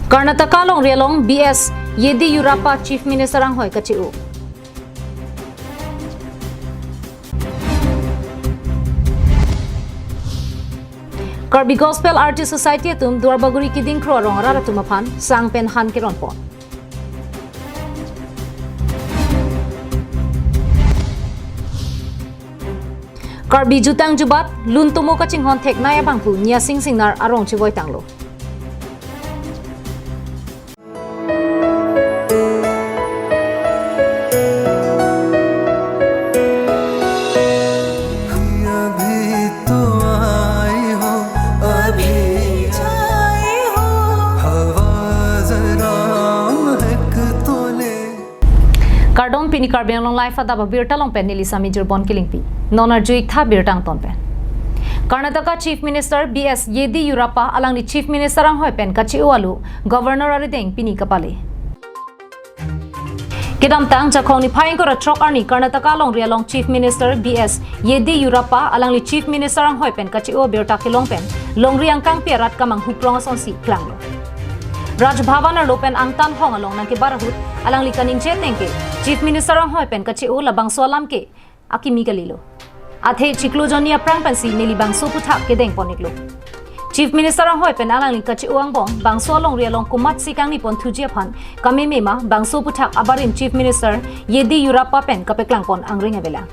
Karnataka long rialong BS Yediyurappa Chief Minister ang hoy kachiu. Karbi Gospel Artist Society atum Duarbaguri kiding kro rong rara tumapan sang penhan kiron po. Karbi jutang jubat luntumo kaching hon tek na yabangpu nya sing nar arong chivoy tanglo. Kardon pini karbiang long life Adap Abirta long pen nilisa major bon killing pi nonar juik tha birtang ton pen Karnataka Chief Minister BS Yediyurappa alang ni Chief Minister ang hoy pen kachi ualu Governor arideng pini kapale Kidam tang jakhong ni phaing ko ratrok arni Karnataka long rialong Chief Minister BS Yediyurappa alang ni Chief Minister ang hoy pen kachi u Abirta kilong pen long riang kang piarat kamang huprong son si klanglo Raj Bhavan ar lopen ang tan hong along nang kibarahut alang likaning cheteng ke Chief Minister ang hoy pen kachi u labang solam ke akimi galilo athe chiklo jonia prang pansi nilibang soputhak ke deng poniklo Chief Minister ang hoy pen alang kachi u ang bong bang solong rialong kumat sikang ni pon thujia phan kamemema bang soputhak abarim Chief Minister Yediyurappa pen kapeklang pon ang ringabela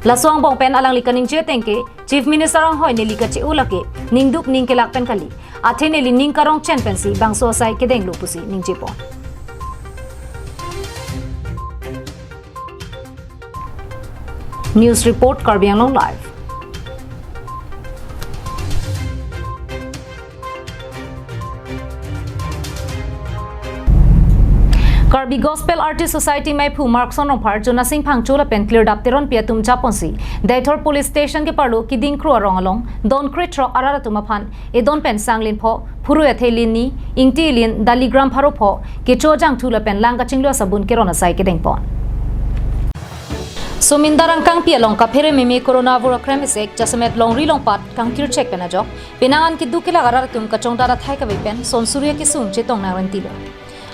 Laswang bong pen alang likaning cheteng ke Chief Minister ang hoy nili kachi u lake ningdup ningkelak pen kali athe nili ningkarong chen pensi bang so sai ke deng lupusi ningjipo News Report Karbi Anglong Live. Karbi Gospel Artist Society mai phu Markson Rompar Jona Singh Phangchola pen clear dap teron piatum chaponsi Daithor Police Station ke parlo kiding kro rong along don kritro arara tumaphan e don pen sanglin pho phuru ethelin ni ingti lin daligram pharo pho ke chojang thula pen langa chinglo sabun ke rona sai ke deng pon Sumindarang kang pialong kaphere meme coronavirus kremisek jasamet longri longpat kang kirchek penajok pinangan ki dukila aratum kachong dara thai ka pen son surya ki sung chetong na rentilo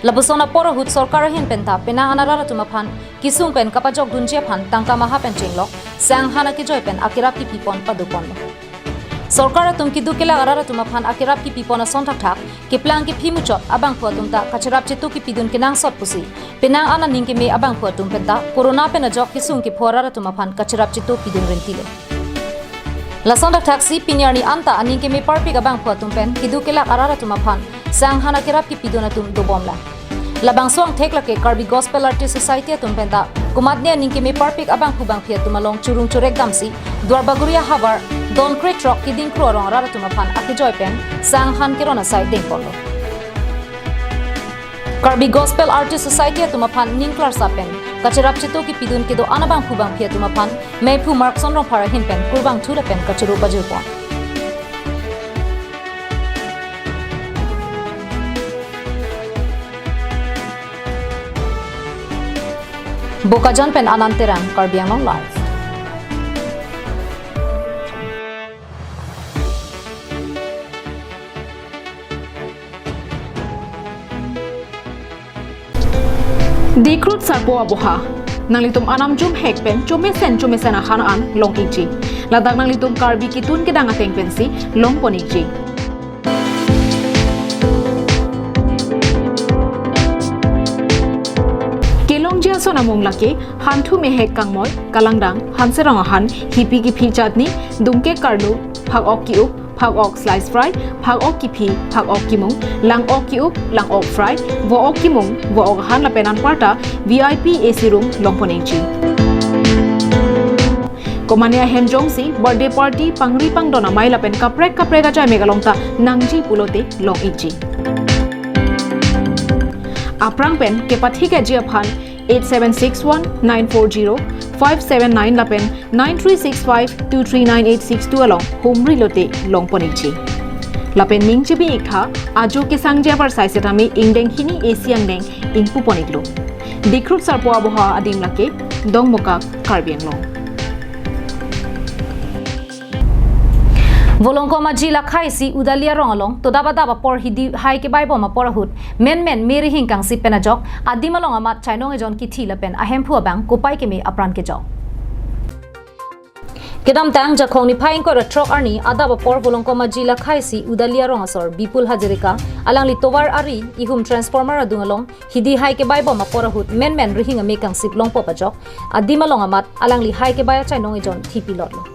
labusona porohut sarkar hin penta pinangan aratum aphan kisung pen kapajok dunjia phan tangka maha pen chinglok sang hana ki joy pen akirap ki pipon padupon Sarkar atum ki dukila aratum aphan akirap ki pipon sontak thak ki plang ki phimuchot abang phuatum ta kacharap chetu ki pidun kinang sot pusi pinang ana ningki me abang phuatum penta corona pen ajok ki sung ki phorara tumaphan kacharap chetu pidun rentilo lasondak taxi pinyarni anta aningki me parpik abang phuatum pen ki dukila aratum aphan sang hana kirap ki pidun atum dobomla labang song thekla ke Karbi Gospel Artist Society atum penta kumadne aningki me parpik abang phubang phiatum along churung churek damsi Duarbaguria habar Don Creek Rock kiding kro rong rara tumapan aki joy pen sang han kirona sai ding polo Karbi Gospel Artist Society tumapan ningklar sa pen kacharap chito ki pidun kido anabang phubang phia tumapan may phu Markson rong para hin pen kurbang thura pen kachuru bajur pon Bokajan pen ananterang Karbi Anglong Live Dikrut sarpo aboha nanglitum anam jum hekpen chume sen hanaan long iji ladak nanglitum Karbi kitun kidang ateng pensi long poniji kelong jia sona monglake hantu me hek kangmoy kalangdang hanserang han hipi ki phi chatni dumke karlu phak ok ki up phak ok slice fry phak ok ki phi phak ok ki mung lang ok ki up lang ok fry vo ok ki mung vo ok han la penan parta VIP AC room longponechi komania hemjong si birthday party pangri pangdona mai la pen kaprek ga jai megalongta nangji pulote long ichi aprang pen ke pathi ke jia phan 8761940579 la pen 9365239862 along homri lote longponechi lapen mingchi bi ikha ajo ke sangja par saisetami ingdeng hini asiang deng ingpu poniklo dikrut sarpo aboha adim lake dongmoka Karbi Anglong volongko ma jila khai si udalia rongalong to daba daba por hidi hai ke bai boma por hut men meri hingkang si penajok adimalong amat chainong ejon ki thila pen ahem phu bang kopai ke me apran ke jok kedam tang jakhong ni phaing ko truck arni adaba por volongko ma jila khai si udalia rongasor bipul hajerika alangli tovar ari ihum transformer adungalong hidi hai ke bai boma por hut men rihinga me kang sip long popajok adimalong amat alangli hai ke bai chainong ejon thipi lotlo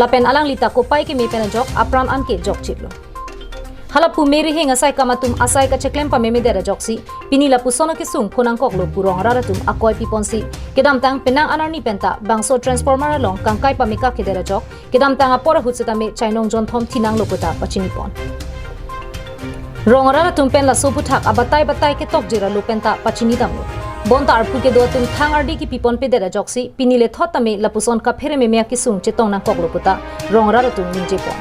lapen alang lita ko pai ke me pena jok apran an ke jok chiplo halapu meri hinga sai kamatum asai ka cheklem pa meme dera joksi pinila pusono ke sung phonang koklo purong raratum akoi piponsi kedam tang penang anarni penta bangso transformer along kangkai pa meka ke dera jok kedam tang apora hutseta me chainong jon thom thinang lokuta pachini pon rongara tum pen la soputhak abatai ke tok jira lopenta pachini damlo bontar puke do tum thangardi ki pipon pe dera joksi pinile thotame lapuson ka phere me ki sung chetong na koklo puta rongara tum ninje pon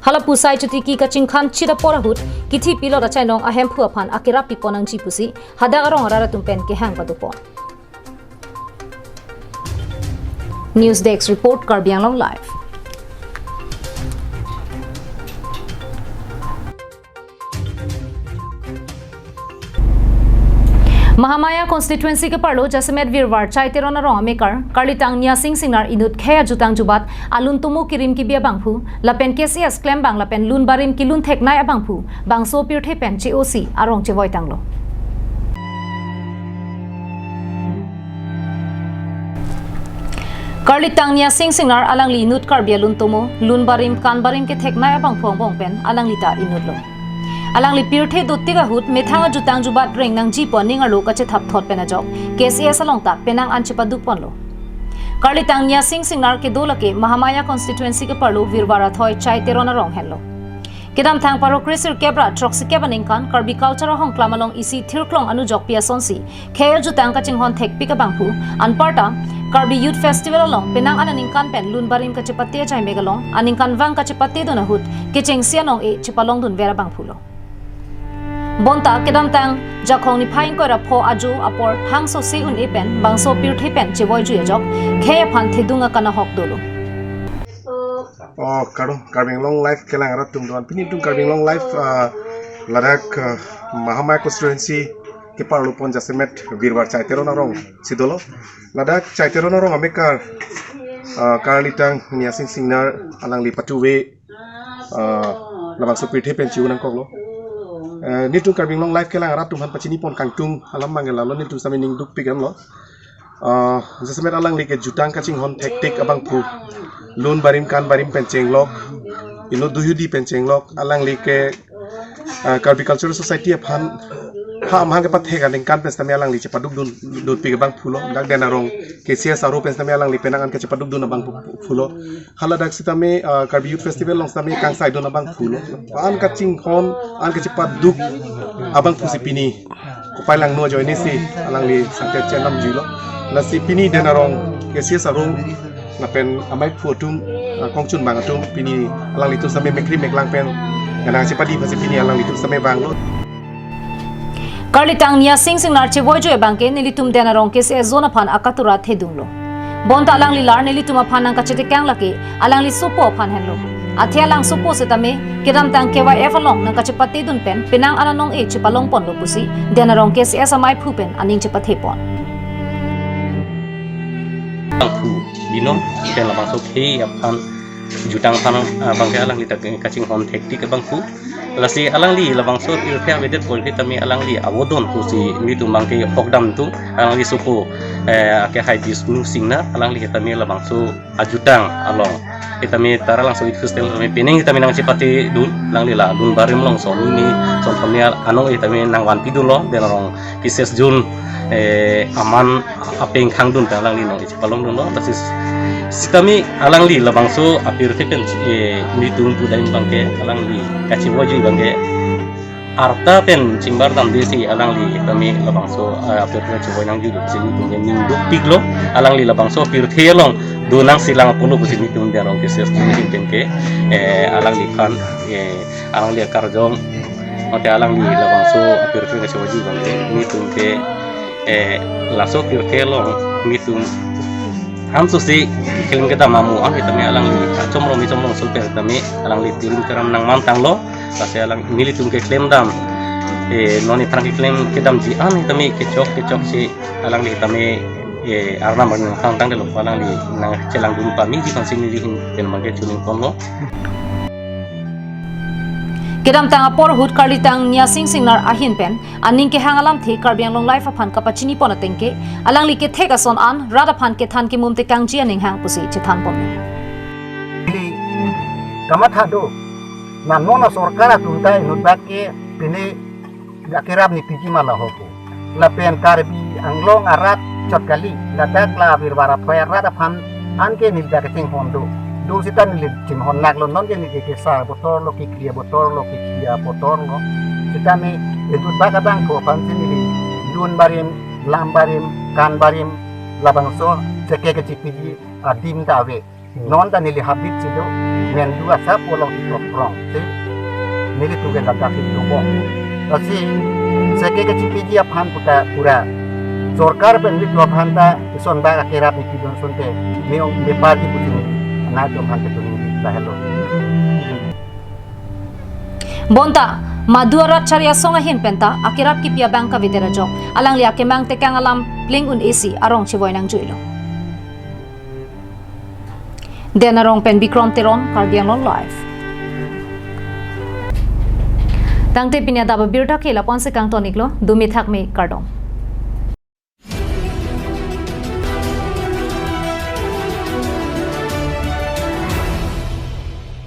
halapu sai chuti ki kaching khan chira porahut kithi pilo ra chainong ahem phu aphan akira piponang chi pusi hada rongara tum pen ke hang padu pon news desk report Karbiang Long live Mahamaya constituency ke parlo Jasmet Virwar Chaiterona Rongamekar Karlitang Nia Singnar Inut Khaya Jutang Jubat Alun Tumu Kirim ki bia bangphu lapen KCS claim bang lapen lun barim ki lun thek nai abangphu bangso pirthe pen COC arong chewoi tanglo Karlitang Nia Singnar alangli inut karbia lun tumu lun barim kan barim ke thek nai abang phong bong pen alanglita inut lo alangli pirthe dottiga hut methanga jutang jubat reng nang ji pon ninga lo ka che thap thot pena jok KCS along ta penang anchipa du pon lo Karlitang Nia Singnar ke dolake Mahamaya constituency ke parlo virwara thoi chai terona rong hello kedam thang paro krisir kebra troxi kebaning kan karbi culture hong klamalong isi thirklong anu jok pia sonsi khaya jutang ka chinghon thek pika bangphu anparta karbi youth festival along penang ananing kan pen lun barim ka chepate jai megalong aning kan wang ka chepate dona hut ke cheng sianong e chepalong dun vera bangphulo bonta kedam tang jakhong ni phaing ko ra pho aju apor hangso se un epen bangso pirthe pen chewoi ju jok khaya phan thedunga kana hok dolo Karbiang Long life kelang ratum doan pini tung Karbiang Long life ladak Mahamaya constituency ke parlo pon Jasmet Virwar Chaiterona rong sidolo ladak Chaiterona rong amekar Karlitang Nia Singnar alang li patuwe labang supirthe pen chiunang koklo nitung Karbiang Long life kelang ratum han pachini pon kangtung alam mangela lo nitung samining duk pigam lo Jasmet alang li ke jutang kaching hon tek abang pu lun barim kan barim penceng lok ino duyudi penceng lok alang li ke Karbi Cultural Society aphan ha amhang ke pathe kan kan pens tami alang li cepaduk dun dut pi bang phulo dak denarong KCS aro pens tami alang li penangan ke cepaduk dun abang phulo hala dak sitame Karbi Youth Festival long tami kang sai dun abang phulo an ka ching hon an ke cepaduk abang phusi pini ko pailang no join si alang li sangte chenam jilo la si pini denarong KCS aro ngapen amai phutum kongchun bang atum pini alang li tu same mekri meklang pen ganang cepadi pasi pini alang li tu same bang lo Karlitang Nia Singnar chewoi jo bangke nilitum denarong KCS zona phan akatura thedunglo bonta alang li lar nilitum phanang ka chete kang lake alang li supo phan henlo athia lang supo setame kedam tang KYF along nang ka chepate dun pen penang ananong e chepalong pon lo pusi denarong KCS amai phupen aning chepathe pon bangku binom ikan labang soke apan jutang tanam bangke alang kita kacing hon teknik bangku lasi alang li labang so pirpia vedet pol kita mi alang li awodon kusi mi tu bangke hokdam tu alang li supo ke hai dis nu singna alang li kita mi labang so ajutang along kita mi tara langsung itu festival mi pening kita mi nang cipati dun lang li la dun barim long so ni son kami anong kita mi nang wan pidun lo denarong kises jun aman apeng khang dun alang li nong cipalong dun lo tasis kami alang li labang so apir tepen mi tun tu daim bangke alang li kaci waju bangke arta pen cimbar tam desi alang li kami labang so apir tepen coba nang judu sini tu ning duk piglo alang li labang so apir thelong dunang silang pulu sini tu ndarong keses tu pen ke alang li kan alang li karjom mate alang li labang so apir tepen coba waju bangke mi tu ke laso apir thelong mi tu Hamsu si kilim kita mamu kita mi alang li comrong sulper kami alang li tirim keram nang mantang lo kasi alang mili tum ke klaim dam noni prang ke klaim kitam ji an kita mi kecok si alang li kami arna bang tang de lo alang li nang celang dum pa mi ji kan sing li hin pen mage tuning kon lo Kedam tang apor hut karli tang nya sing nar ahin pen aning ke hangalam the karbiang long life aphan kapachini pona tengke alang li ke theka son an rada phan ke than ke mumte kang ji aning hang pusi chithan pon Kamat hado na nona sorkara tuntai nutbat ke pini dakirab ni tiji mala hopo la pen karbi anglong arat chotkali la dakla birwara pher rada phan anke ni dakating hondo do sitan li tim hon nak lo non ke ni ke sa botol lo ki kria botol lo sitan ni edut bakadang ko pan sini dun barim lam barim kan barim labang so seke ke cipiji adim tawe non ta nili habit sido men dua sap ulang itu prong si nili tugen lata fit lobo asi seke ke cipiji aphan puta pura sorkar pen wit aphan ta son ba akirap ni pidon sonte meong de parti putin na jom han ke tuning la hello bonta maduarat charia songa hin penta akirat ki pia bank ka videra jo alang li akemang te kang alam pling un AC arong chiboy nang juilo denarong pen bikrom teron karbiang long life tangte pinya daba birda ke lapon se kang toniklo dumi thak me kardom